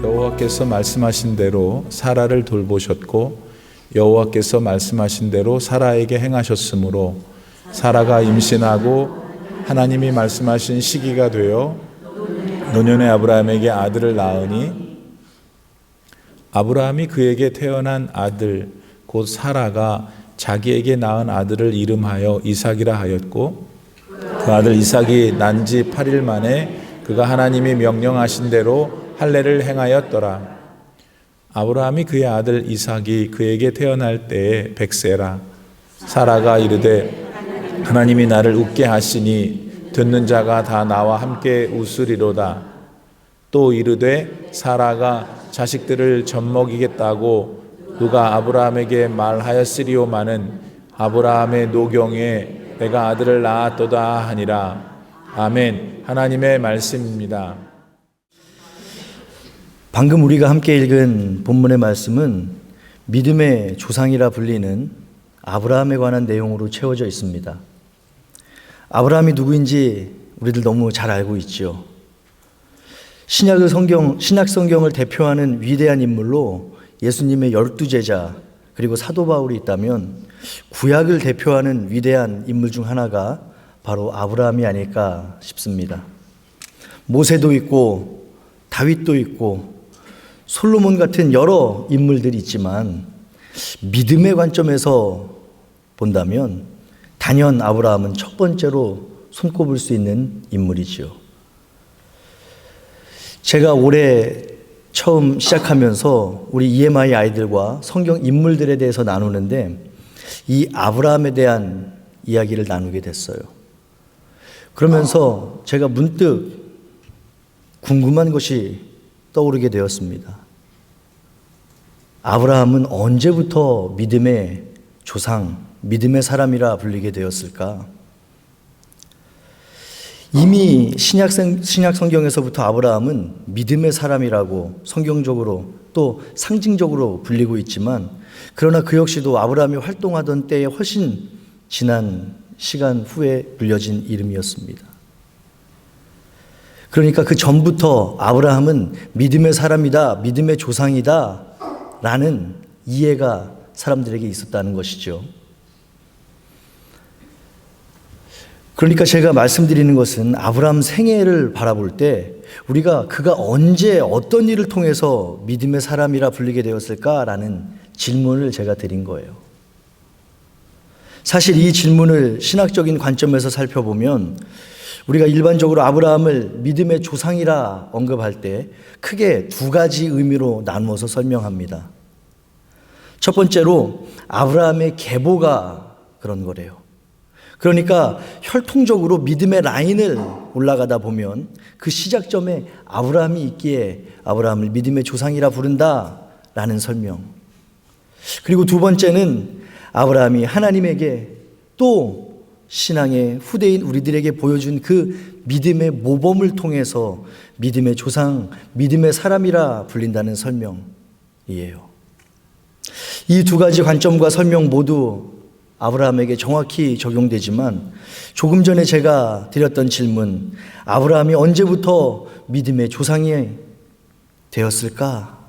여호와께서 말씀하신 대로 사라를 돌보셨고 여호와께서 말씀하신 대로 사라에게 행하셨으므로 사라가 임신하고 하나님이 말씀하신 시기가 되어 노년의 아브라함에게 아들을 낳으니 아브라함이 그에게 태어난 아들 곧 사라가 자기에게 낳은 아들을 이름하여 이삭이라 하였고 그 아들 이삭이 난 지 8일 만에 그가 하나님이 명령하신 대로 할례를 행하였더라. 아브라함이 그의 아들 이삭이 그에게 태어날 때에 100세라. 사라가 이르되 하나님이 나를 웃게 하시니 듣는 자가 다 나와 함께 웃으리로다. 또 이르되 사라가 자식들을 젖먹이겠다고 누가 아브라함에게 말하였으리오마는 아브라함의 노경에 내가 아들을 낳았도다 하니라. 아멘. 하나님의 말씀입니다. 방금 우리가 함께 읽은 본문의 말씀은 믿음의 조상이라 불리는 아브라함에 관한 내용으로 채워져 있습니다. 아브라함이 누구인지 우리들 너무 잘 알고 있죠. 신약 성경을 대표하는 위대한 인물로 예수님의 12제자 그리고 사도 바울이 있다면 구약을 대표하는 위대한 인물 중 하나가 바로 아브라함이 아닐까 싶습니다. 모세도 있고 다윗도 있고 솔로몬 같은 여러 인물들이 있지만 믿음의 관점에서 본다면 단연 아브라함은 첫 번째로 손꼽을 수 있는 인물이죠. 제가 올해 처음 시작하면서 우리 EMI 아이들과 성경 인물들에 대해서 나누는데 이 아브라함에 대한 이야기를 나누게 됐어요. 그러면서 제가 문득 궁금한 것이 떠오르게 되었습니다. 아브라함은 언제부터 믿음의 조상, 믿음의 사람이라 불리게 되었을까? 이미 신약 성경에서부터 아브라함은 믿음의 사람이라고 성경적으로 또 상징적으로 불리고 있지만 그러나 그 역시도 아브라함이 활동하던 때에 훨씬 지난 시간 후에 불려진 이름이었습니다. 그러니까 그 전부터 아브라함은 믿음의 사람이다, 믿음의 조상이다 라는 이해가 사람들에게 있었다는 것이죠. 그러니까 제가 말씀드리는 것은 아브라함 생애를 바라볼 때 우리가 그가 언제 어떤 일을 통해서 믿음의 사람이라 불리게 되었을까라는 질문을 제가 드린 거예요. 사실 이 질문을 신학적인 관점에서 살펴보면 우리가 일반적으로 아브라함을 믿음의 조상이라 언급할 때 크게 두 가지 의미로 나누어서 설명합니다. 첫 번째로 아브라함의 계보가 그런 거래요. 그러니까 혈통적으로 믿음의 라인을 올라가다 보면 그 시작점에 아브라함이 있기에 아브라함을 믿음의 조상이라 부른다라는 설명. 그리고 두 번째는 아브라함이 하나님에게 또 신앙의 후대인 우리들에게 보여준 그 믿음의 모범을 통해서 믿음의 조상, 믿음의 사람이라 불린다는 설명이에요. 이 두 가지 관점과 설명 모두 아브라함에게 정확히 적용되지만 조금 전에 제가 드렸던 질문, 아브라함이 언제부터 믿음의 조상이 되었을까?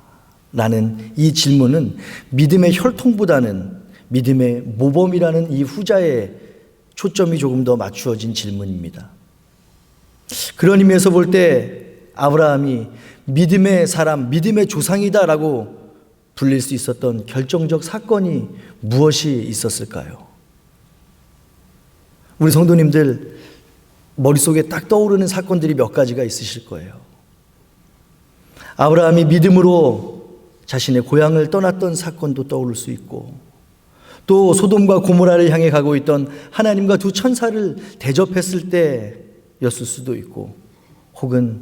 라는 이 질문은 믿음의 혈통보다는 믿음의 모범이라는 이 후자에 초점이 조금 더 맞추어진 질문입니다. 그런 의미에서 볼 때 아브라함이 믿음의 사람, 믿음의 조상이다라고 불릴 수 있었던 결정적 사건이 무엇이 있었을까요? 우리 성도님들 머릿속에 딱 떠오르는 사건들이 몇 가지가 있으실 거예요. 아브라함이 믿음으로 자신의 고향을 떠났던 사건도 떠오를 수 있고 또 소돔과 고모라를 향해 가고 있던 하나님과 두 천사를 대접했을 때였을 수도 있고 혹은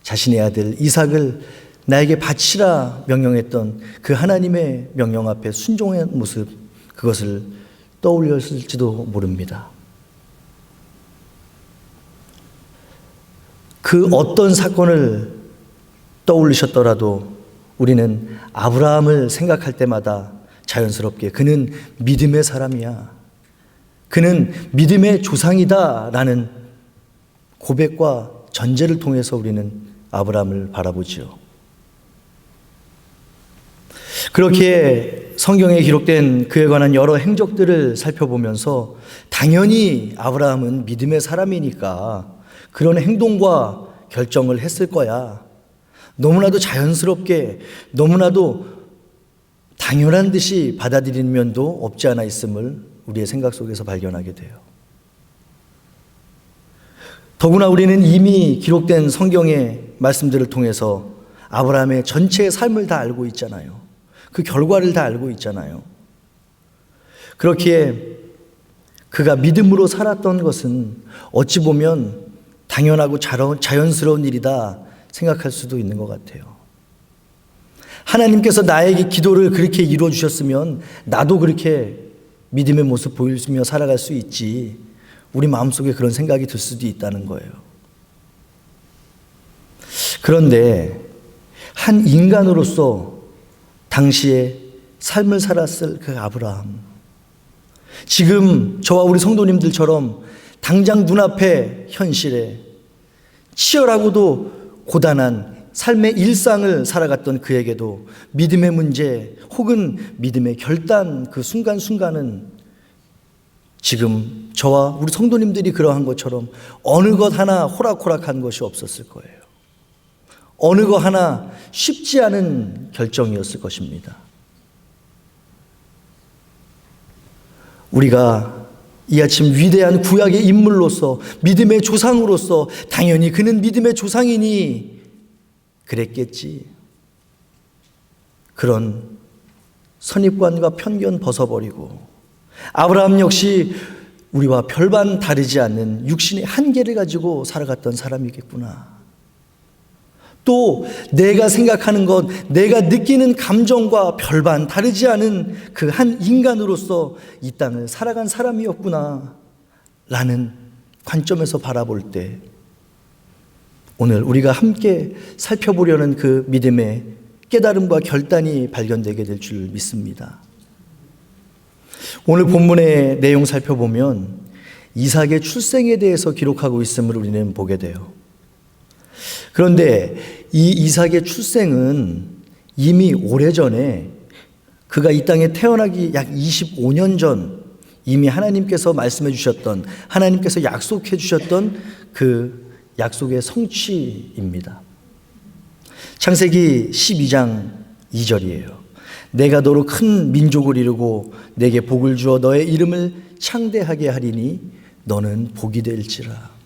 자신의 아들 이삭을 나에게 바치라 명령했던 그 하나님의 명령 앞에 순종한 모습, 그것을 떠올렸을지도 모릅니다. 그 어떤 사건을 떠올리셨더라도 우리는 아브라함을 생각할 때마다 자연스럽게 그는 믿음의 사람이야, 그는 믿음의 조상이다 라는 고백과 전제를 통해서 우리는 아브라함을 바라보지요. 그렇게 성경에 기록된 그에 관한 여러 행적들을 살펴보면서 당연히 아브라함은 믿음의 사람이니까 그런 행동과 결정을 했을 거야. 너무나도 자연스럽게, 너무나도 당연한 듯이 받아들이는 면도 없지 않아 있음을 우리의 생각 속에서 발견하게 돼요. 더구나 우리는 이미 기록된 성경의 말씀들을 통해서 아브라함의 전체의 삶을 다 알고 있잖아요. 그 결과를 다 알고 있잖아요. 그렇기에 그가 믿음으로 살았던 것은 어찌 보면 당연하고 자연스러운 일이다 생각할 수도 있는 것 같아요. 하나님께서 나에게 기도를 그렇게 이루어 주셨으면 나도 그렇게 믿음의 모습 보이며 살아갈 수 있지. 우리 마음속에 그런 생각이 들 수도 있다는 거예요. 그런데 한 인간으로서 당시에 삶을 살았을 그 아브라함, 지금 저와 우리 성도님들처럼 당장 눈앞의 현실에 치열하고도 고단한 삶의 일상을 살아갔던 그에게도 믿음의 문제 혹은 믿음의 결단 그 순간순간은 지금 저와 우리 성도님들이 그러한 것처럼 어느 것 하나 호락호락한 것이 없었을 거예요. 어느 것 하나 쉽지 않은 결정이었을 것입니다. 우리가 이 아침 위대한 구약의 인물로서 믿음의 조상으로서 당연히 그는 믿음의 조상이니 그랬겠지. 그런 선입관과 편견 벗어버리고 아브라함 역시 우리와 별반 다르지 않는 육신의 한계를 가지고 살아갔던 사람이겠구나. 또 내가 생각하는 것, 내가 느끼는 감정과 별반 다르지 않은 그 한 인간으로서 이 땅을 살아간 사람이었구나 라는 관점에서 바라볼 때 오늘 우리가 함께 살펴보려는 그 믿음의 깨달음과 결단이 발견되게 될 줄 믿습니다. 오늘 본문의 내용 살펴보면 이삭의 출생에 대해서 기록하고 있음을 우리는 보게 돼요. 그런데 이 이삭의 출생은 이미 오래전에 그가 이 땅에 태어나기 약 25년 전 이미 하나님께서 말씀해 주셨던, 하나님께서 약속해 주셨던 그 약속의 성취입니다. 창세기 12장 2절이에요. 내가 너로 큰 민족을 이루고 내게 복을 주어 너의 이름을 창대하게 하리니 너는 복이 될지라.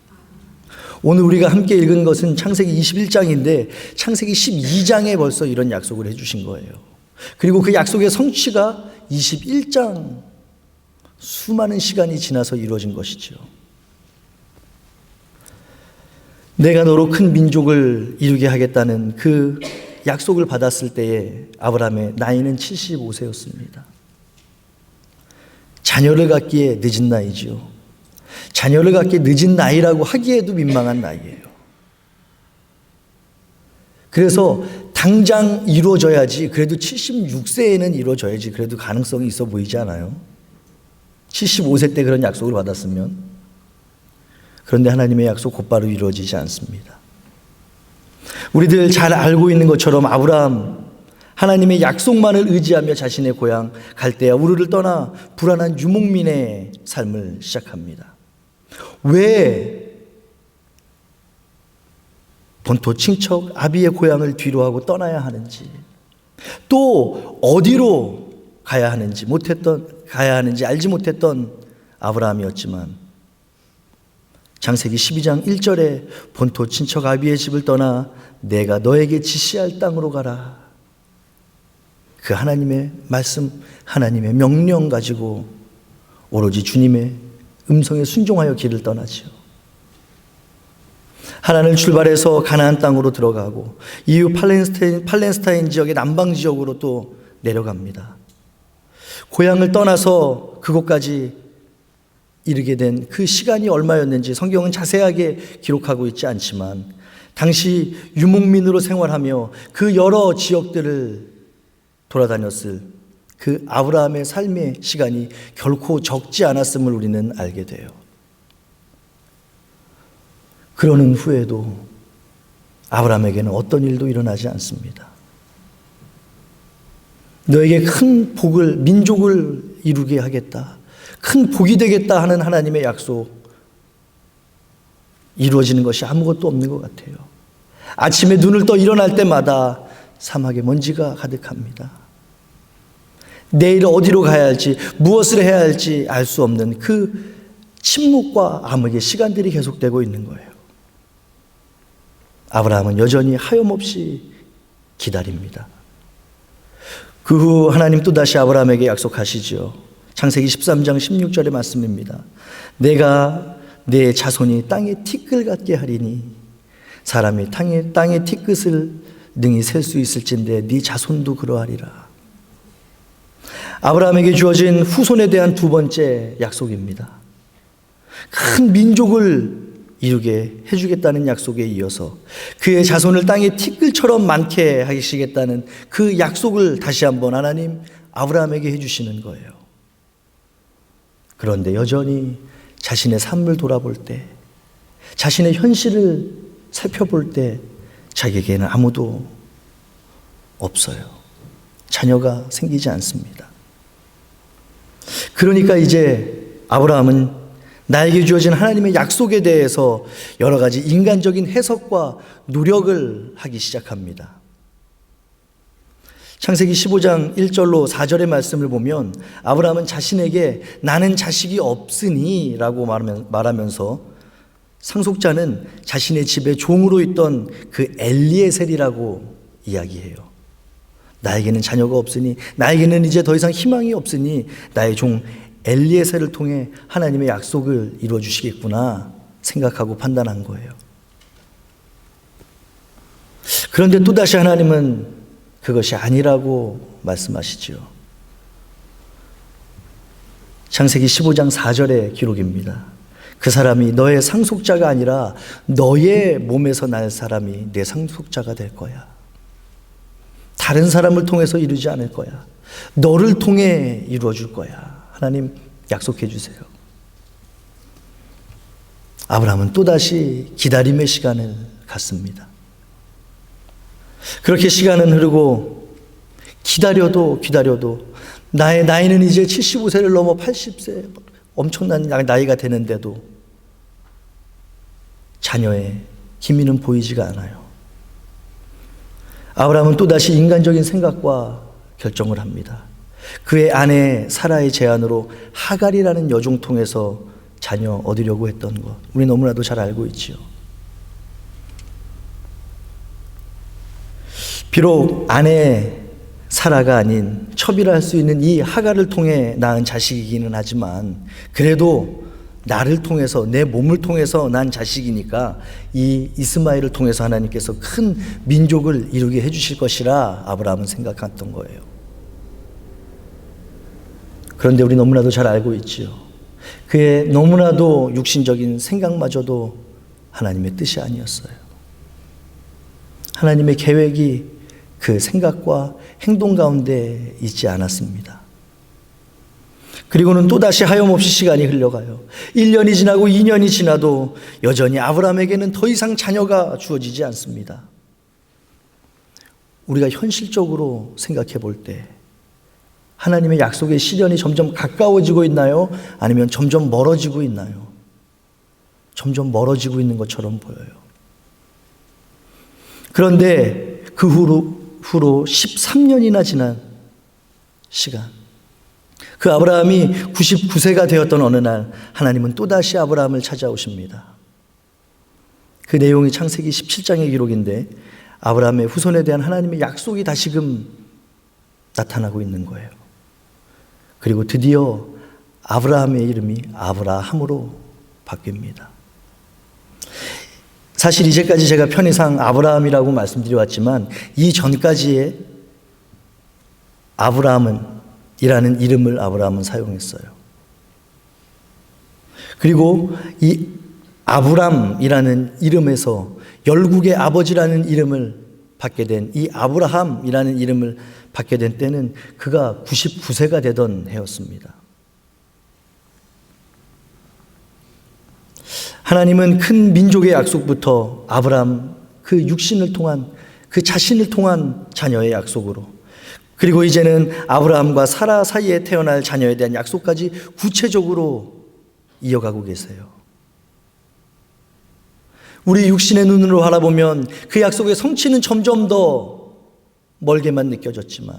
오늘 우리가 함께 읽은 것은 창세기 21장인데 창세기 12장에 벌써 이런 약속을 해주신 거예요. 그리고 그 약속의 성취가 21장 수많은 시간이 지나서 이루어진 것이죠. 내가 너로 큰 민족을 이루게 하겠다는 그 약속을 받았을 때에 아브라함의 나이는 75세였습니다. 자녀를 갖기에 늦은 나이지요. 자녀를 갖기에 늦은 나이라고 하기에도 민망한 나이예요. 그래서 당장 이루어져야지, 그래도 76세에는 이루어져야지 그래도 가능성이 있어 보이지 않아요? 75세 때 그런 약속을 받았으면. 그런데 하나님의 약속 곧바로 이루어지지 않습니다. 우리들 잘 알고 있는 것처럼 아브라함 하나님의 약속만을 의지하며 자신의 고향 갈대아 우르를 떠나 불안한 유목민의 삶을 시작합니다. 왜 본토 친척 아비의 고향을 뒤로하고 떠나야 하는지, 또 어디로 가야 하는지 알지 못했던 아브라함이었지만 창세기 12장 1절에 본토 친척 아비의 집을 떠나 내가 너에게 지시할 땅으로 가라. 그 하나님의 말씀, 하나님의 명령 가지고 오로지 주님의 음성에 순종하여 길을 떠나지요. 하란을 출발해서 가나안 땅으로 들어가고 이후 팔레스타인 지역의 남방 지역으로 또 내려갑니다. 고향을 떠나서 그곳까지 이르게 된 그 시간이 얼마였는지 성경은 자세하게 기록하고 있지 않지만 당시 유목민으로 생활하며 그 여러 지역들을 돌아다녔을 그 아브라함의 삶의 시간이 결코 적지 않았음을 우리는 알게 돼요. 그러는 후에도 아브라함에게는 어떤 일도 일어나지 않습니다. 너에게 큰 복을, 민족을 이루게 하겠다. 큰 복이 되겠다 하는 하나님의 약속. 이루어지는 것이 아무것도 없는 것 같아요. 아침에 눈을 떠 일어날 때마다 사막에 먼지가 가득합니다. 내일 어디로 가야 할지, 무엇을 해야 할지 알 수 없는 그 침묵과 암흑의 시간들이 계속되고 있는 거예요. 아브라함은 여전히 하염없이 기다립니다. 그 후 하나님 또다시 아브라함에게 약속하시죠. 창세기 13장 16절의 말씀입니다. 내가 내 자손이 땅의 티끌 같게 하리니 사람이 땅의 티끌을 능히 셀 수 있을진데 네 자손도 그러하리라. 아브라함에게 주어진 후손에 대한 두 번째 약속입니다. 큰 민족을 이루게 해주겠다는 약속에 이어서 그의 자손을 땅의 티끌처럼 많게 하시겠다는 그 약속을 다시 한번 하나님 아브라함에게 해주시는 거예요. 그런데 여전히 자신의 삶을 돌아볼 때, 자신의 현실을 살펴볼 때 자기에게는 아무도 없어요. 자녀가 생기지 않습니다. 그러니까 이제 아브라함은 나에게 주어진 하나님의 약속에 대해서 여러 가지 인간적인 해석과 노력을 하기 시작합니다. 창세기 15장 1절로 4절의 말씀을 보면 아브라함은 자신에게 나는 자식이 없으니 라고 말하면서 상속자는 자신의 집에 종으로 있던 그 엘리에셀이라고 이야기해요. 나에게는 자녀가 없으니, 나에게는 이제 더 이상 희망이 없으니 나의 종 엘리에셀을 통해 하나님의 약속을 이루어 주시겠구나 생각하고 판단한 거예요. 그런데 또다시 하나님은 그것이 아니라고 말씀하시죠. 창세기 15장 4절의 기록입니다. 그 사람이 너의 상속자가 아니라 너의 몸에서 날 사람이 내 상속자가 될 거야. 다른 사람을 통해서 이루지 않을 거야. 너를 통해 이루어 줄 거야. 하나님 약속해 주세요. 아브라함은 또다시 기다림의 시간을 갖습니다. 그렇게 시간은 흐르고 기다려도 나의 나이는 이제 75세를 넘어 80세 엄청난 나이가 되는데도 자녀의 기미는 보이지가 않아요. 아브라함은 또다시 인간적인 생각과 결정을 합니다. 그의 아내 사라의 제안으로 하갈이라는 여종 통해서 자녀 얻으려고 했던 것, 우리 너무나도 잘 알고 있지요. 비록 아내 사라가 아닌 첩이라 할 수 있는 이 하갈을 통해 낳은 자식이기는 하지만 그래도 나를 통해서, 내 몸을 통해서 난 자식이니까 이 이스마엘을 통해서 하나님께서 큰 민족을 이루게 해주실 것이라 아브라함은 생각했던 거예요. 그런데 우리 너무나도 잘 알고 있지요. 그의 너무나도 육신적인 생각마저도 하나님의 뜻이 아니었어요. 하나님의 계획이 그 생각과 행동 가운데 있지 않았습니다. 그리고는 또다시 하염없이 시간이 흘러가요. 1년이 지나고 2년이 지나도 여전히 아브라함에게는 더 이상 자녀가 주어지지 않습니다. 우리가 현실적으로 생각해 볼 때 하나님의 약속의 시련이 점점 가까워지고 있나요? 아니면 점점 멀어지고 있나요? 점점 멀어지고 있는 것처럼 보여요. 그런데 그 후로 13년이나 지난 시간, 그 아브라함이 99세가 되었던 어느 날 하나님은 또다시 아브라함을 찾아오십니다. 그 내용이 창세기 17장의 기록인데 아브라함의 후손에 대한 하나님의 약속이 다시금 나타나고 있는 거예요. 그리고 드디어 아브라함의 이름이 아브라함으로 바뀝니다. 사실 이제까지 제가 편의상 아브라함이라고 말씀드려왔지만 이 전까지의 아브라함이라는 이름을 아브라함은 사용했어요. 그리고 이 아브람이라는 이름에서 열국의 아버지라는 이름을 받게 된, 이 아브라함이라는 이름을 받게 된 때는 그가 99세가 되던 해였습니다. 하나님은 큰 민족의 약속부터 아브라함 그 육신을 통한, 그 자신을 통한 자녀의 약속으로, 그리고 이제는 아브라함과 사라 사이에 태어날 자녀에 대한 약속까지 구체적으로 이어가고 계세요. 우리 육신의 눈으로 바라보면 그 약속의 성취는 점점 더 멀게만 느껴졌지만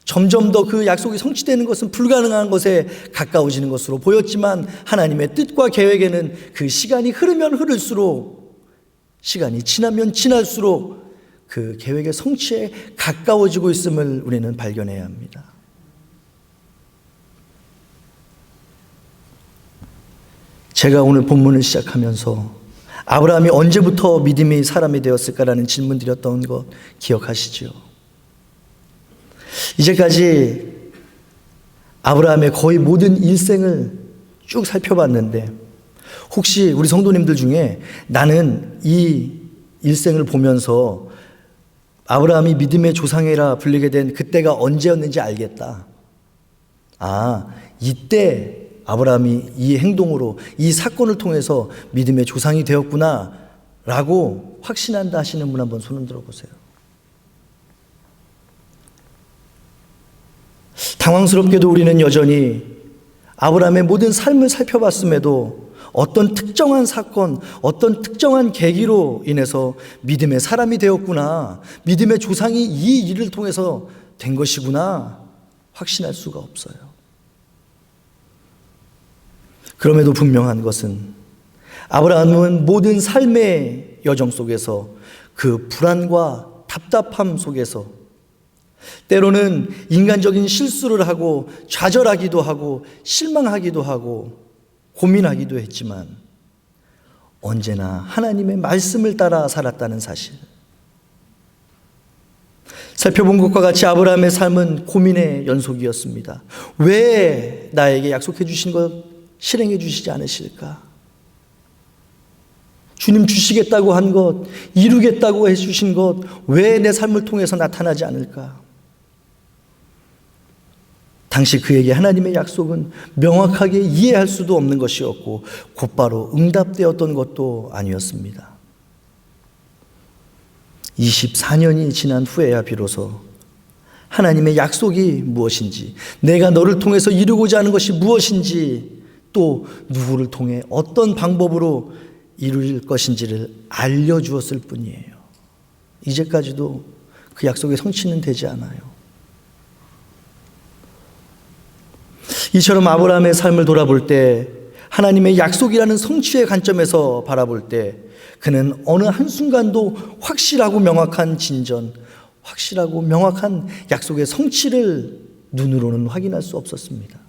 점점 더 그 약속이 성취되는 것은 불가능한 것에 가까워지는 것으로 보였지만 하나님의 뜻과 계획에는 그 시간이 흐르면 흐를수록, 시간이 지나면 지날수록 그 계획의 성취에 가까워지고 있음을 우리는 발견해야 합니다. 제가 오늘 본문을 시작하면서 아브라함이 언제부터 믿음의 사람이 되었을까라는 질문 드렸던 것 기억하시죠? 이제까지 아브라함의 거의 모든 일생을 쭉 살펴봤는데 혹시 우리 성도님들 중에 나는 이 일생을 보면서 아브라함이 믿음의 조상이라 불리게 된 그때가 언제였는지 알겠다. 이때 아브라함이 이 행동으로, 이 사건을 통해서 믿음의 조상이 되었구나 라고 확신한다 하시는 분 한번 손을 들어보세요. 당황스럽게도 우리는 여전히 아브라함의 모든 삶을 살펴봤음에도 어떤 특정한 사건, 어떤 특정한 계기로 인해서 믿음의 사람이 되었구나, 믿음의 조상이 이 일을 통해서 된 것이구나 확신할 수가 없어요. 그럼에도 분명한 것은 아브라함은 모든 삶의 여정 속에서 그 불안과 답답함 속에서 때로는 인간적인 실수를 하고 좌절하기도 하고 실망하기도 하고 고민하기도 했지만 언제나 하나님의 말씀을 따라 살았다는 사실. 살펴본 것과 같이 아브라함의 삶은 고민의 연속이었습니다. 왜 나에게 약속해 주신 것 실행해 주시지 않으실까? 주님 주시겠다고 한 것, 이루겠다고 해주신 것, 왜 내 삶을 통해서 나타나지 않을까? 당시 그에게 하나님의 약속은 명확하게 이해할 수도 없는 것이었고 곧바로 응답되었던 것도 아니었습니다. 24년이 지난 후에야 비로소 하나님의 약속이 무엇인지, 내가 너를 통해서 이루고자 하는 것이 무엇인지, 또 누구를 통해 어떤 방법으로 이룰 것인지를 알려주었을 뿐이에요. 이제까지도 그 약속의 성취는 되지 않아요. 이처럼 아브라함의 삶을 돌아볼 때, 하나님의 약속이라는 성취의 관점에서 바라볼 때 그는 어느 한순간도 확실하고 명확한 진전, 확실하고 명확한 약속의 성취를 눈으로는 확인할 수 없었습니다.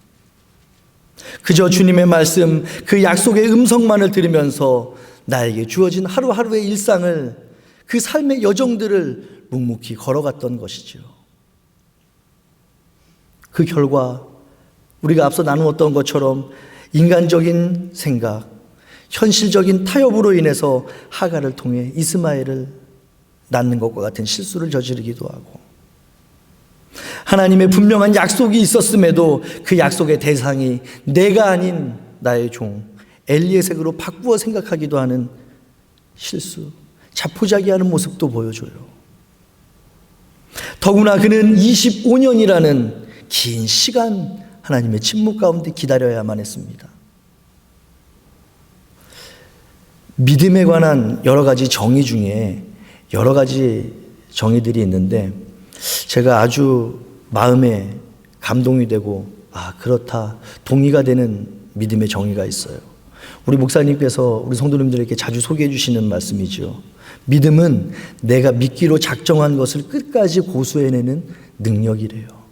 그저 주님의 말씀, 그 약속의 음성만을 들으면서 나에게 주어진 하루하루의 일상을, 그 삶의 여정들을 묵묵히 걸어갔던 것이죠. 그 결과 우리가 앞서 나누었던 것처럼 인간적인 생각, 현실적인 타협으로 인해서 하갈을 통해 이스마엘을 낳는 것과 같은 실수를 저지르기도 하고, 하나님의 분명한 약속이 있었음에도 그 약속의 대상이 내가 아닌 나의 종 엘리에섹으로 바꾸어 생각하기도 하는 실수, 자포자기하는 모습도 보여줘요. 더구나 그는 25년이라는 긴 시간 하나님의 침묵 가운데 기다려야만 했습니다. 믿음에 관한 여러 가지 정의 중에 여러 가지 정의들이 있는데 제가 아주 마음에 감동이 되고 그렇다, 동의가 되는 믿음의 정의가 있어요. 우리 목사님께서 우리 성도님들에게 자주 소개해 주시는 말씀이죠. 믿음은 내가 믿기로 작정한 것을 끝까지 고수해내는 능력이래요.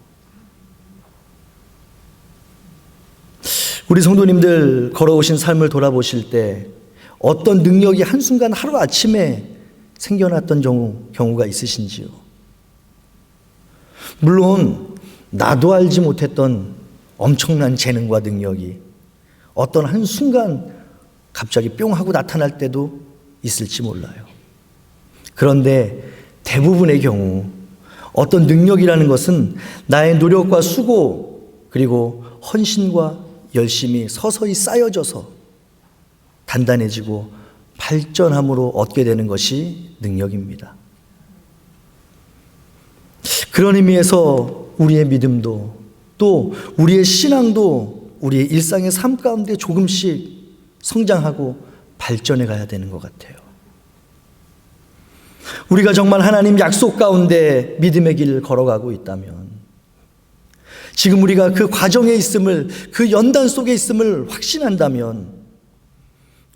우리 성도님들 걸어오신 삶을 돌아보실 때 어떤 능력이 한순간 하루아침에 생겨났던 경우가 있으신지요? 물론 나도 알지 못했던 엄청난 재능과 능력이 어떤 한순간 갑자기 뿅 하고 나타날 때도 있을지 몰라요. 그런데 대부분의 경우 어떤 능력이라는 것은 나의 노력과 수고 그리고 헌신과 열심히 서서히 쌓여져서 단단해지고 발전함으로 얻게 되는 것이 능력입니다. 그런 의미에서 우리의 믿음도 또 우리의 신앙도 우리의 일상의 삶 가운데 조금씩 성장하고 발전해 가야 되는 것 같아요. 우리가 정말 하나님 약속 가운데 믿음의 길을 걸어가고 있다면, 지금 우리가 그 과정에 있음을, 그 연단 속에 있음을 확신한다면,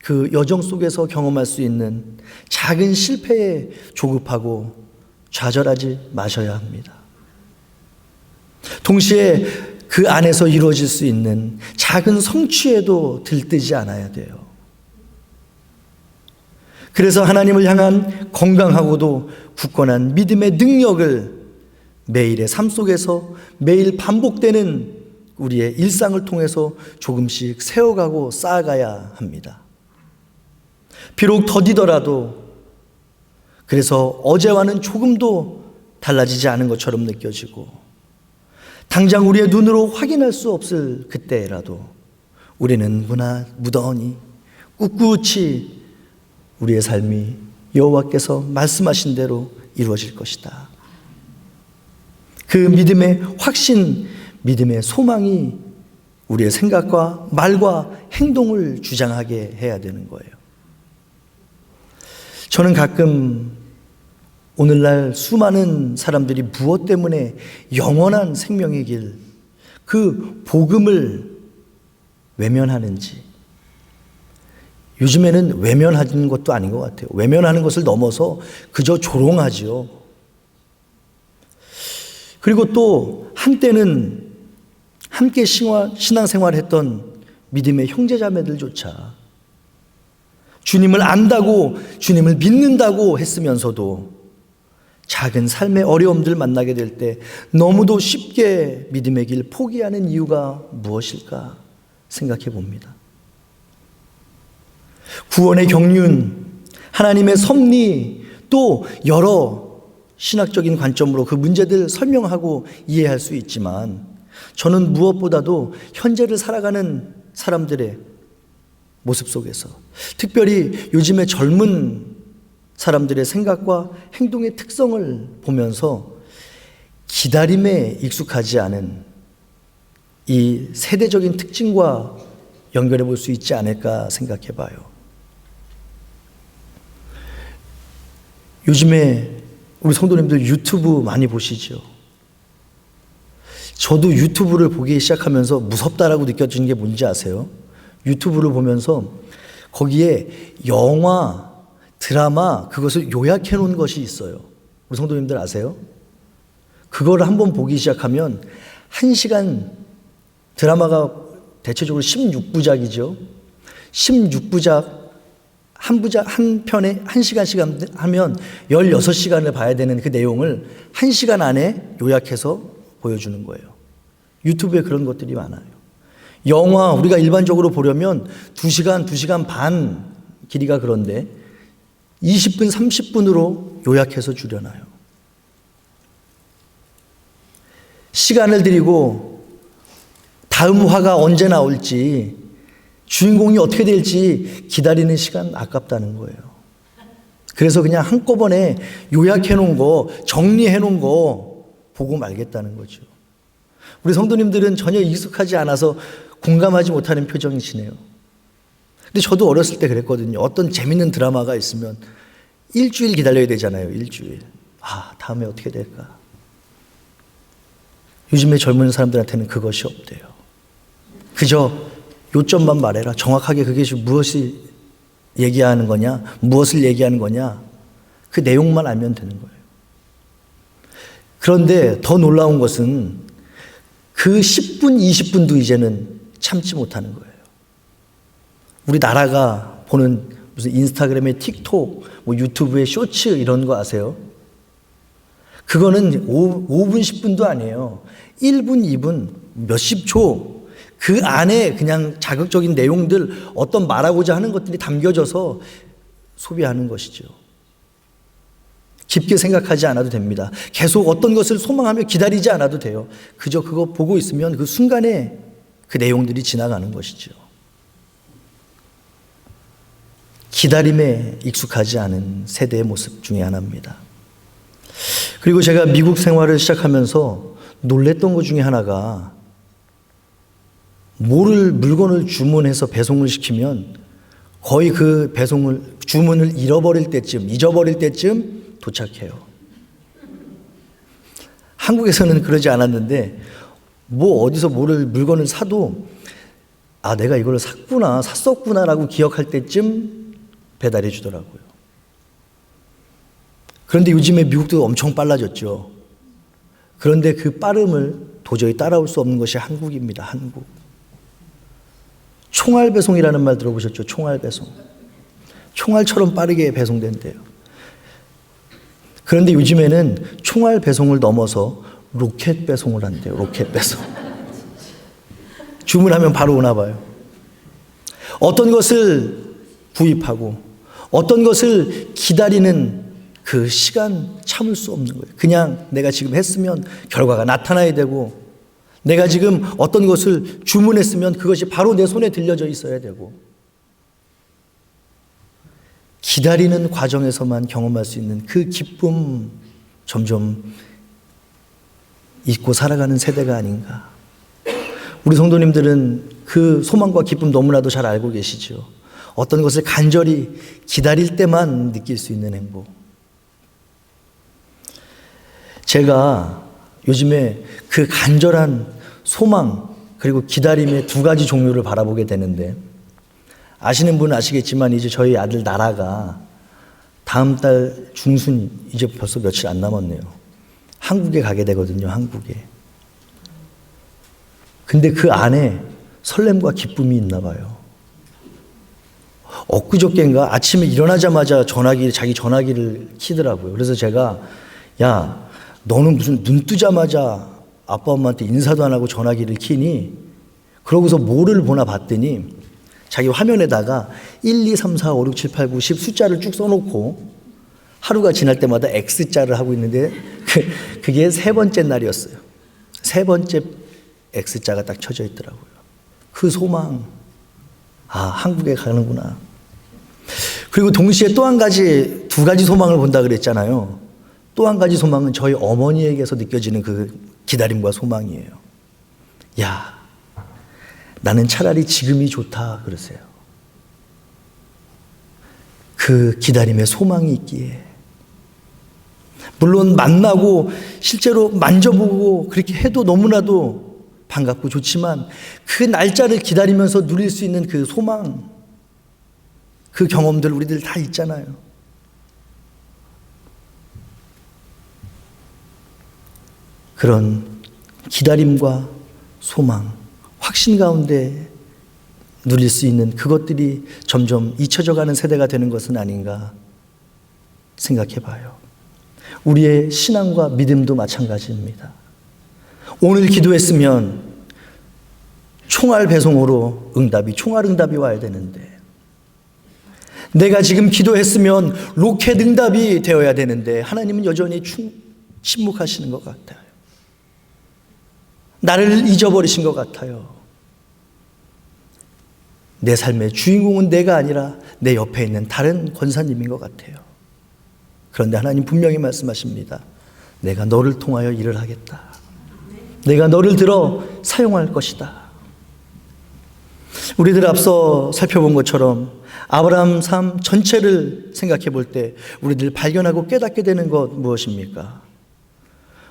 그 여정 속에서 경험할 수 있는 작은 실패에 조급하고 좌절하지 마셔야 합니다. 동시에 그 안에서 이루어질 수 있는 작은 성취에도 들뜨지 않아야 돼요. 그래서 하나님을 향한 건강하고도 굳건한 믿음의 능력을 매일의 삶 속에서 매일 반복되는 우리의 일상을 통해서 조금씩 세워가고 쌓아가야 합니다. 비록 더디더라도, 그래서 어제와는 조금도 달라지지 않은 것처럼 느껴지고 당장 우리의 눈으로 확인할 수 없을 그때라도 우리는 무던히 꿋꿋이 우리의 삶이 여호와께서 말씀하신 대로 이루어질 것이다. 그 믿음의 확신, 믿음의 소망이 우리의 생각과 말과 행동을 주장하게 해야 되는 거예요. 저는 가끔 오늘날 수많은 사람들이 무엇 때문에 영원한 생명의 길, 그 복음을 외면하는지, 요즘에는 외면하는 것도 아닌 것 같아요. 외면하는 것을 넘어서 그저 조롱하지요. 그리고 또 한때는 함께 신앙생활을 했던 믿음의 형제자매들조차 주님을 안다고, 주님을 믿는다고 했으면서도 작은 삶의 어려움들 만나게 될 때 너무도 쉽게 믿음의 길 포기하는 이유가 무엇일까 생각해 봅니다. 구원의 경륜, 하나님의 섭리, 또 여러 신학적인 관점으로 그 문제들 설명하고 이해할 수 있지만, 저는 무엇보다도 현재를 살아가는 사람들의 모습 속에서, 특별히 요즘의 젊은 사람들의 생각과 행동의 특성을 보면서 기다림에 익숙하지 않은 이 세대적인 특징과 연결해 볼 수 있지 않을까 생각해 봐요. 요즘에 우리 성도님들 유튜브 많이 보시죠? 저도 유튜브를 보기 시작하면서 무섭다라고 느껴지는 게 뭔지 아세요? 유튜브를 보면서 거기에 영화, 드라마, 그것을 요약해 놓은 것이 있어요. 우리 성도님들 아세요? 그거를 한번 보기 시작하면 1시간, 드라마가 대체적으로 16부작이죠. 16부작, 한 편에 1시간씩 하면 16시간을 봐야 되는 그 내용을 1시간 안에 요약해서 보여주는 거예요. 유튜브에 그런 것들이 많아요. 영화 우리가 일반적으로 보려면 2시간, 2시간 반 길이가 그런데 20분, 30분으로 요약해서 줄여놔요. 시간을 들이고 다음 화가 언제 나올지, 주인공이 어떻게 될지 기다리는 시간 아깝다는 거예요. 그래서 그냥 한꺼번에 요약해 놓은 거, 정리해 놓은 거 보고 말겠다는 거죠. 우리 성도님들은 전혀 익숙하지 않아서 공감하지 못하는 표정이시네요. 근데 저도 어렸을 때 그랬거든요. 어떤 재밌는 드라마가 있으면 일주일 기다려야 되잖아요. 일주일. 다음에 어떻게 될까? 요즘에 젊은 사람들한테는 그것이 없대요. 그저 요점만 말해라. 정확하게 그게 무엇이 얘기하는 거냐, 무엇을 얘기하는 거냐, 그 내용만 알면 되는 거예요. 그런데 더 놀라운 것은 그 10분, 20분도 이제는 참지 못하는 거예요. 우리 나라가 보는 무슨 인스타그램의 틱톡, 유튜브의 쇼츠 이런 거 아세요? 그거는 5분, 10분도 아니에요. 1분, 2분, 몇십 초, 그 안에 그냥 자극적인 내용들, 어떤 말하고자 하는 것들이 담겨져서 소비하는 것이죠. 깊게 생각하지 않아도 됩니다. 계속 어떤 것을 소망하며 기다리지 않아도 돼요. 그저 그거 보고 있으면 그 순간에 그 내용들이 지나가는 것이죠. 기다림에 익숙하지 않은 세대의 모습 중에 하나입니다. 그리고 제가 미국 생활을 시작하면서 놀랬던 것 중에 하나가 물건을 주문해서 배송을 시키면 거의 그 주문을 잊어버릴 때쯤 도착해요. 한국에서는 그러지 않았는데 어디서 물건을 사도 내가 이걸 샀었구나라고 기억할 때쯤 배달해 주더라고요. 그런데 요즘에 미국도 엄청 빨라졌죠. 그런데 그 빠름을 도저히 따라올 수 없는 것이 한국입니다. 한국. 총알 배송이라는 말 들어보셨죠? 총알 배송. 총알처럼 빠르게 배송된대요. 그런데 요즘에는 총알 배송을 넘어서 로켓 배송을 한대요. 로켓 배송. 주문하면 바로 오나 봐요. 어떤 것을 구입하고 어떤 것을 기다리는 그 시간 참을 수 없는 거예요. 그냥 내가 지금 했으면 결과가 나타나야 되고, 내가 지금 어떤 것을 주문했으면 그것이 바로 내 손에 들려져 있어야 되고, 기다리는 과정에서만 경험할 수 있는 그 기쁨 점점 잊고 살아가는 세대가 아닌가. 우리 성도님들은 그 소망과 기쁨 너무나도 잘 알고 계시죠. 어떤 것을 간절히 기다릴 때만 느낄 수 있는 행복. 제가 요즘에 그 간절한 소망 그리고 기다림의 두 가지 종류를 바라보게 되는데, 아시는 분은 아시겠지만 이제 저희 아들 나라가 다음 달 중순, 이제 벌써 며칠 안 남았네요. 한국에 가게 되거든요. 한국에. 근데 그 안에 설렘과 기쁨이 있나 봐요. 엊그저께인가 아침에 일어나자마자 자기 전화기를 키더라고요. 그래서 제가, 야, 너는 무슨 눈 뜨자마자 아빠 엄마한테 인사도 안 하고 전화기를 키니? 그러고서 뭐를 보나 봤더니 자기 화면에다가 1, 2, 3, 4, 5, 6, 7, 8, 9, 10 숫자를 쭉 써놓고 하루가 지날 때마다 X자를 하고 있는데 그게 세 번째 날이었어요. 세 번째 X자가 딱 쳐져 있더라고요. 그 소망, 한국에 가는구나. 그리고 동시에 또 한 가지, 두 가지 소망을 본다 그랬잖아요. 또 한 가지 소망은 저희 어머니에게서 느껴지는 그 기다림과 소망이에요. 야, 나는 차라리 지금이 좋다 그러세요. 그 기다림의 소망이 있기에. 물론 만나고 실제로 만져보고 그렇게 해도 너무나도 반갑고 좋지만, 그 날짜를 기다리면서 누릴 수 있는 그 소망, 그 경험들 우리들 다 있잖아요. 그런 기다림과 소망, 확신 가운데 누릴 수 있는 그것들이 점점 잊혀져가는 세대가 되는 것은 아닌가 생각해 봐요. 우리의 신앙과 믿음도 마찬가지입니다. 오늘 기도했으면 총알 배송으로 총알 응답이 와야 되는데, 내가 지금 기도했으면 로켓 응답이 되어야 되는데 하나님은 여전히 침묵하시는 것 같아요. 나를 잊어버리신 것 같아요. 내 삶의 주인공은 내가 아니라 내 옆에 있는 다른 권사님인 것 같아요. 그런데 하나님 분명히 말씀하십니다. 내가 너를 통하여 일을 하겠다. 내가 너를 들어 사용할 것이다. 우리들 앞서 살펴본 것처럼 아브라함 삶 전체를 생각해 볼 때 우리들 발견하고 깨닫게 되는 것 무엇입니까?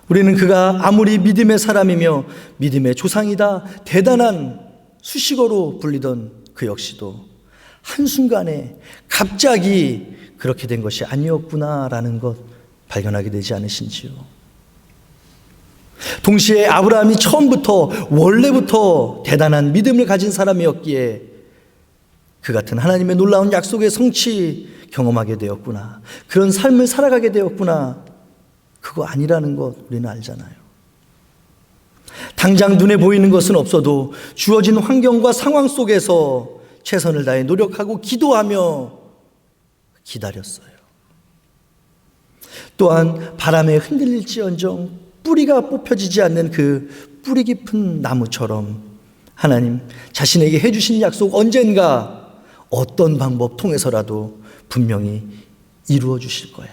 우리는 그가 아무리 믿음의 사람이며 믿음의 조상이다, 대단한 수식어로 불리던 그 역시도 한순간에 갑자기 그렇게 된 것이 아니었구나라는 것 발견하게 되지 않으신지요? 동시에 아브라함이 원래부터 대단한 믿음을 가진 사람이었기에 그 같은 하나님의 놀라운 약속의 성취 경험하게 되었구나, 그런 삶을 살아가게 되었구나, 그거 아니라는 것 우리는 알잖아요. 당장 눈에 보이는 것은 없어도 주어진 환경과 상황 속에서 최선을 다해 노력하고 기도하며 기다렸어요. 또한 바람에 흔들릴지언정 뿌리가 뽑혀지지 않는 그 뿌리 깊은 나무처럼 하나님 자신에게 해주신 약속 언젠가 어떤 방법 통해서라도 분명히 이루어 주실 거야.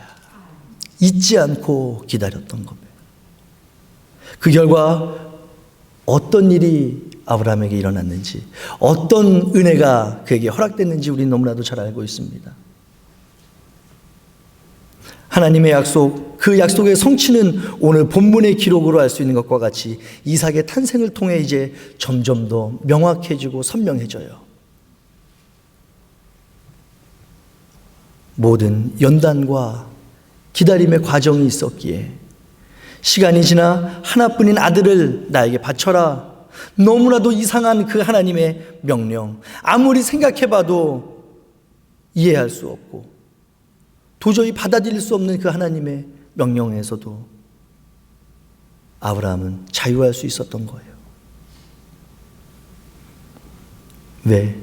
잊지 않고 기다렸던 겁니다. 그 결과 어떤 일이 아브라함에게 일어났는지, 어떤 은혜가 그에게 허락됐는지 우리는 너무나도 잘 알고 있습니다. 하나님의 약속, 그 약속의 성취는 오늘 본문의 기록으로 알 수 있는 것과 같이 이삭의 탄생을 통해 이제 점점 더 명확해지고 선명해져요. 모든 연단과 기다림의 과정이 있었기에 시간이 지나 하나뿐인 아들을 나에게 바쳐라. 너무나도 이상한 그 하나님의 명령, 아무리 생각해봐도 이해할 수 없고 도저히 받아들일 수 없는 그 하나님의 명령에서도 아브라함은 자유할 수 있었던 거예요. 왜?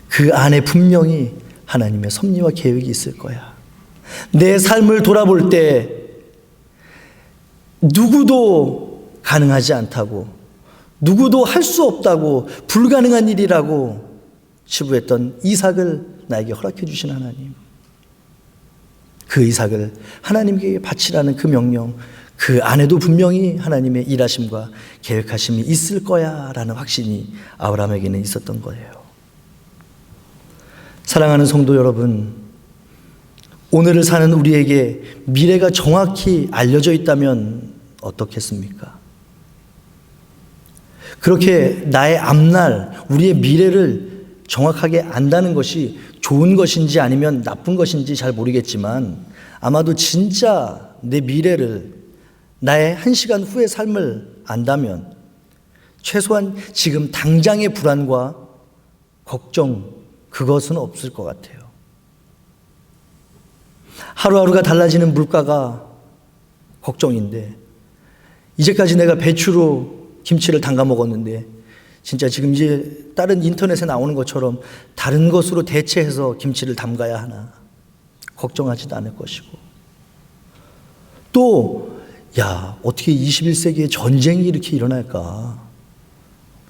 그 안에 분명히 하나님의 섭리와 계획이 있을 거야. 내 삶을 돌아볼 때 누구도 가능하지 않다고, 누구도 할 수 없다고, 불가능한 일이라고 치부했던 이삭을 나에게 허락해 주신 하나님, 그 이삭을 하나님께 바치라는 그 명령, 그 안에도 분명히 하나님의 일하심과 계획하심이 있을 거야 라는 확신이 아브라함에게는 있었던 거예요. 사랑하는 성도 여러분, 오늘을 사는 우리에게 미래가 정확히 알려져 있다면 어떻겠습니까? 그렇게 나의 앞날, 우리의 미래를 정확하게 안다는 것이 좋은 것인지 아니면 나쁜 것인지 잘 모르겠지만 아마도 진짜 내 미래를, 나의 1시간 후의 삶을 안다면 최소한 지금 당장의 불안과 걱정, 그것은 없을 것 같아요. 하루하루가 달라지는 물가가 걱정인데, 이제까지 내가 배추로 김치를 담가 먹었는데 진짜 지금 이제 다른 인터넷에 나오는 것처럼 다른 것으로 대체해서 김치를 담가야 하나 걱정하지도 않을 것이고, 또 어떻게 21세기에 전쟁이 이렇게 일어날까,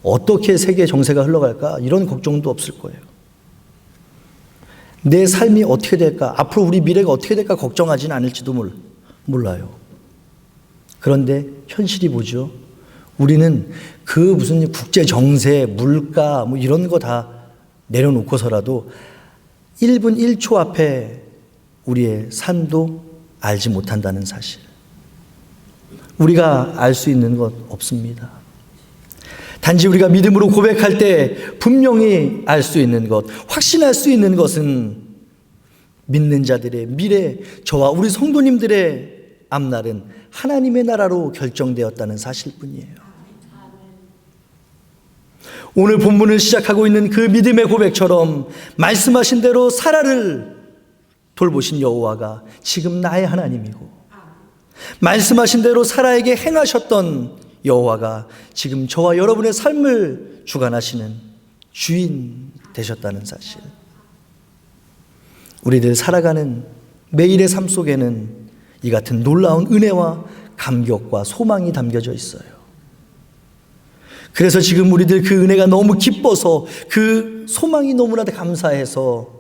어떻게 세계 정세가 흘러갈까, 이런 걱정도 없을 거예요. 내 삶이 어떻게 될까, 앞으로 우리 미래가 어떻게 될까 걱정하지는 않을지도 몰라요. 그런데 현실이 뭐죠? 우리는 그 무슨 국제 정세, 물가 뭐 이런 거 다 내려놓고서라도 1분 1초 앞에 우리의 삶도 알지 못한다는 사실. 우리가 알 수 있는 것 없습니다. 단지 우리가 믿음으로 고백할 때 분명히 알 수 있는 것, 확신할 수 있는 것은 믿는 자들의 미래, 저와 우리 성도님들의 앞날은 하나님의 나라로 결정되었다는 사실뿐이에요. 오늘 본문을 시작하고 있는 그 믿음의 고백처럼 말씀하신 대로 사라를 돌보신 여호와가 지금 나의 하나님이고, 말씀하신 대로 사라에게 행하셨던 여호와가 지금 저와 여러분의 삶을 주관하시는 주인 되셨다는 사실. 우리들 살아가는 매일의 삶 속에는 이 같은 놀라운 은혜와 감격과 소망이 담겨져 있어요. 그래서 지금 우리들 그 은혜가 너무 기뻐서, 그 소망이 너무나도 감사해서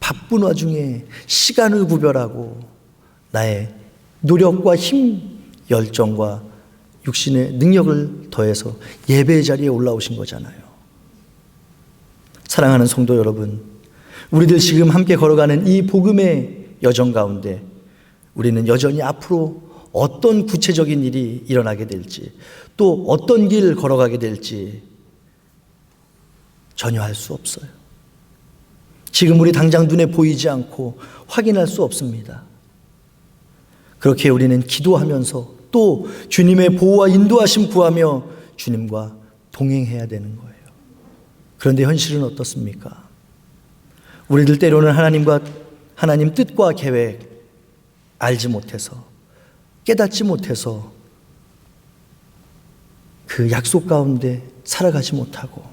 바쁜 와중에 시간을 구별하고 나의 노력과 힘, 열정과 육신의 능력을 더해서 예배의 자리에 올라오신 거잖아요. 사랑하는 성도 여러분, 우리들 지금 함께 걸어가는 이 복음의 여정 가운데 우리는 여전히 앞으로 어떤 구체적인 일이 일어나게 될지, 또 어떤 길 걸어가게 될지 전혀 알 수 없어요. 지금 우리 당장 눈에 보이지 않고 확인할 수 없습니다. 그렇게 우리는 기도하면서 또 주님의 보호와 인도하심 구하며 주님과 동행해야 되는 거예요. 그런데 현실은 어떻습니까? 우리들 때로는 하나님 뜻과 계획 알지 못해서, 깨닫지 못해서 그 약속 가운데 살아가지 못하고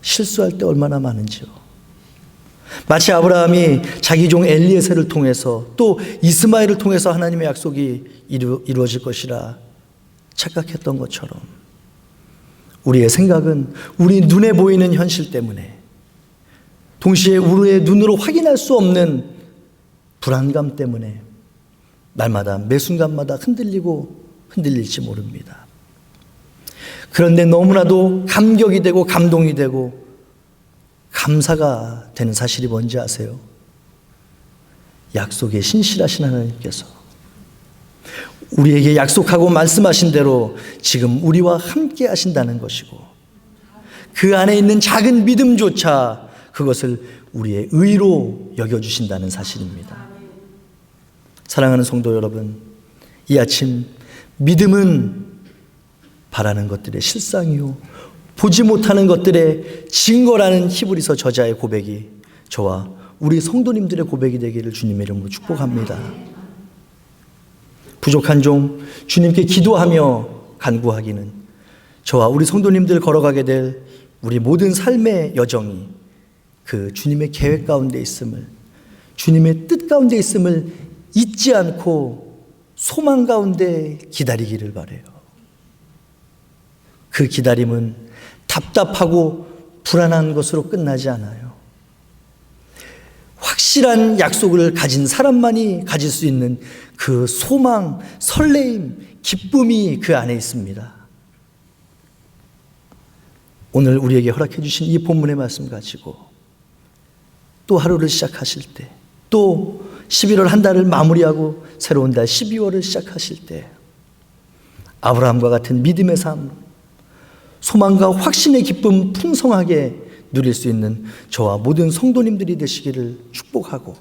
실수할 때 얼마나 많은지요. 마치 아브라함이 자기 종 엘리에셀을 통해서 또 이스마엘을 통해서 하나님의 약속이 이루어질 것이라 착각했던 것처럼, 우리의 생각은 우리 눈에 보이는 현실 때문에, 동시에 우리의 눈으로 확인할 수 없는 불안감 때문에 날마다 매 순간마다 흔들리고 흔들릴지 모릅니다. 그런데 너무나도 감격이 되고 감동이 되고 감사가 되는 사실이 뭔지 아세요? 약속에 신실하신 하나님께서 우리에게 약속하고 말씀하신 대로 지금 우리와 함께 하신다는 것이고, 그 안에 있는 작은 믿음조차 그것을 우리의 의로 여겨주신다는 사실입니다. 사랑하는 성도 여러분, 이 아침 믿음은 바라는 것들의 실상이요 보지 못하는 것들의 증거라는 히브리서 저자의 고백이 저와 우리 성도님들의 고백이 되기를 주님의 이름으로 축복합니다. 부족한 종 주님께 기도하며 간구하기는 저와 우리 성도님들 걸어가게 될 우리 모든 삶의 여정이 그 주님의 계획 가운데 있음을, 주님의 뜻 가운데 있음을 잊지 않고 소망 가운데 기다리기를 바라요. 그 기다림은 답답하고 불안한 것으로 끝나지 않아요. 확실한 약속을 가진 사람만이 가질 수 있는 그 소망, 설레임, 기쁨이 그 안에 있습니다. 오늘 우리에게 허락해 주신 이 본문의 말씀 가지고 또 하루를 시작하실 때, 또 11월 한 달을 마무리하고 새로운 달 12월을 시작하실 때 아브라함과 같은 믿음의 삶, 소망과 확신의 기쁨 풍성하게 누릴 수 있는 저와 모든 성도님들이 되시기를 축복하고,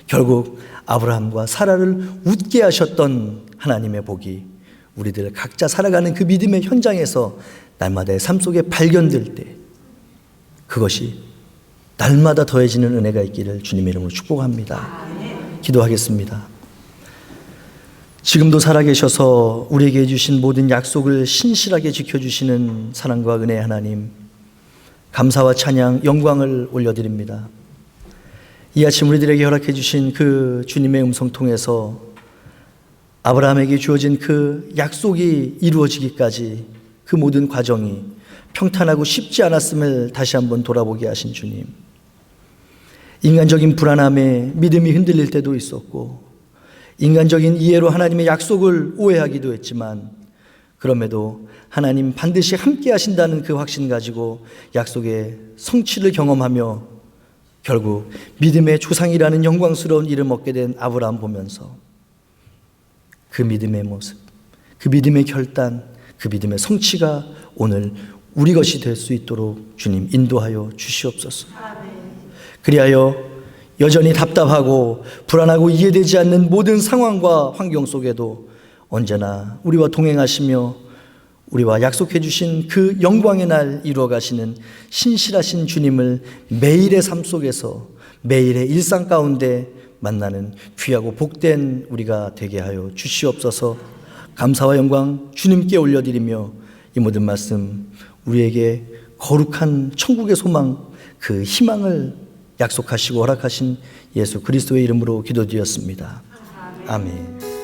결국 아브라함과 사라를 웃게 하셨던 하나님의 복이 우리들 각자 살아가는 그 믿음의 현장에서 날마다의 삶 속에 발견될 때 그것이 날마다 더해지는 은혜가 있기를 주님의 이름으로 축복합니다. 기도하겠습니다. 지금도 살아계셔서 우리에게 해주신 모든 약속을 신실하게 지켜주시는 사랑과 은혜의 하나님, 감사와 찬양, 영광을 올려드립니다. 이 아침 우리들에게 허락해 주신 그 주님의 음성 통해서 아브라함에게 주어진 그 약속이 이루어지기까지 그 모든 과정이 평탄하고 쉽지 않았음을 다시 한번 돌아보게 하신 주님, 인간적인 불안함에 믿음이 흔들릴 때도 있었고 인간적인 이해로 하나님의 약속을 오해하기도 했지만, 그럼에도 하나님 반드시 함께 하신다는 그 확신 가지고 약속의 성취를 경험하며 결국 믿음의 조상이라는 영광스러운 이름 얻게 된 아브라함 보면서 그 믿음의 모습, 그 믿음의 결단, 그 믿음의 성취가 오늘 우리 것이 될 수 있도록 주님 인도하여 주시옵소서. 그리하여 여전히 답답하고 불안하고 이해되지 않는 모든 상황과 환경 속에도 언제나 우리와 동행하시며 우리와 약속해 주신 그 영광의 날 이루어 가시는 신실하신 주님을 매일의 삶 속에서, 매일의 일상 가운데 만나는 귀하고 복된 우리가 되게 하여 주시옵소서. 감사와 영광 주님께 올려드리며 이 모든 말씀 우리에게 거룩한 천국의 소망, 그 희망을 약속하시고 허락하신 예수 그리스도의 이름으로 기도드렸습니다. 아멘.